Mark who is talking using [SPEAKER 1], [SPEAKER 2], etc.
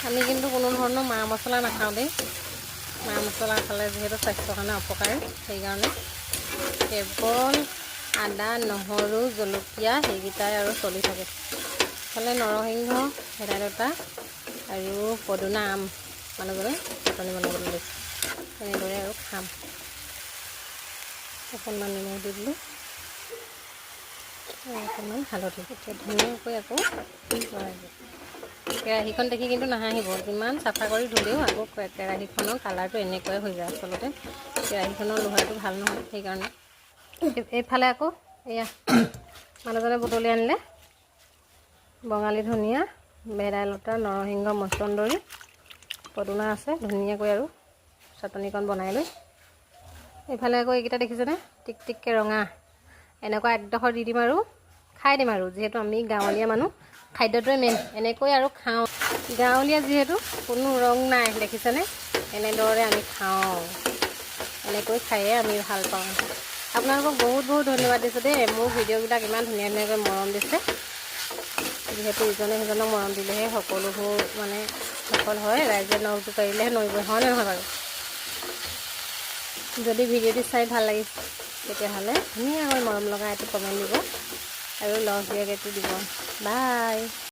[SPEAKER 1] আমি কিন্তু কোনো ধৰণৰ মা মছলা নাখাওঁ দেই। মা মছলা খালে যিহেতু স্বাস্থ্যৰ কাৰণে অপকাৰী, সেইকাৰণে কেৱল আদা, নহৰু, জলকীয়া সেইকেইটাই আৰু চলি থাকে। ইফালে নৰসিংহ, ভেদাইলতা আৰু পদুনা আম মানুহজনে চাটনি বনাবলৈ লৈছে। তেনেদৰে আৰু খাম। অকণমান নিমখ দি দিলোঁ, অকণমান হালধি। এতিয়া ধুনীয়াকৈ আকৌ লৰাই দিওঁ। কেৰাহীখন দেখি কিন্তু নাহাঁহিব, যিমান চাফা কৰি ধুলেও আকৌ কেৰাহীখনৰ কালাৰটো এনেকুৱাই হৈ যায়। আচলতে কেৰাহীখনৰ লোহাটো ভাল নহয়, সেইকাৰণে। এইফালে আকৌ এয়া মানুহজনে বুটলি আনিলে বঙালী ধনিয়া, ভেদাইলতা, নৰসিংহ, মছন্দৰী, পদুনা আছে। ধুনীয়াকৈ আৰু চাটনিকণ বনাই লৈ এইফালে আকৌ এইকেইটা দেখিছেনে, টিক টিককৈ ৰঙা, এনেকুৱা একডোখৰ দি দিম আৰু খাই দিম আৰু। যিহেতু আমি গাঁৱলীয়া মানুহ, খাদ্যটোৱে মেইন। এনেকৈ আৰু খাওঁ। গাঁৱলীয়া যিহেতু কোনো ৰং নাই, দেখিছেনে, এনেদৰে আমি খাওঁ। এনেকৈ খায়ে আমি ভাল পাওঁ। আপোনালোকক বহুত বহুত ধন্যবাদ দিছোঁ দেই, মোৰ ভিডিঅ'বিলাক ইমান ধুনীয়া ধুনীয়াকৈ মৰম দিছে। যিহেতু ইজনে সিজনক মৰম দিলেহে সকলোবোৰ মানে সফল হয়। ৰাইজে নখ জোকাৰিলেহে নৈ বয়, হয়নে নহয় বাৰু? যদি ভিডিঅ'টি চাই ভাল লাগিছে তেতিয়াহ'লে ধুনীয়াকৈ মৰম লগা এটি কমেণ্ট দিব আৰু লভ ৰিয়েক্টটো দিব। বাই।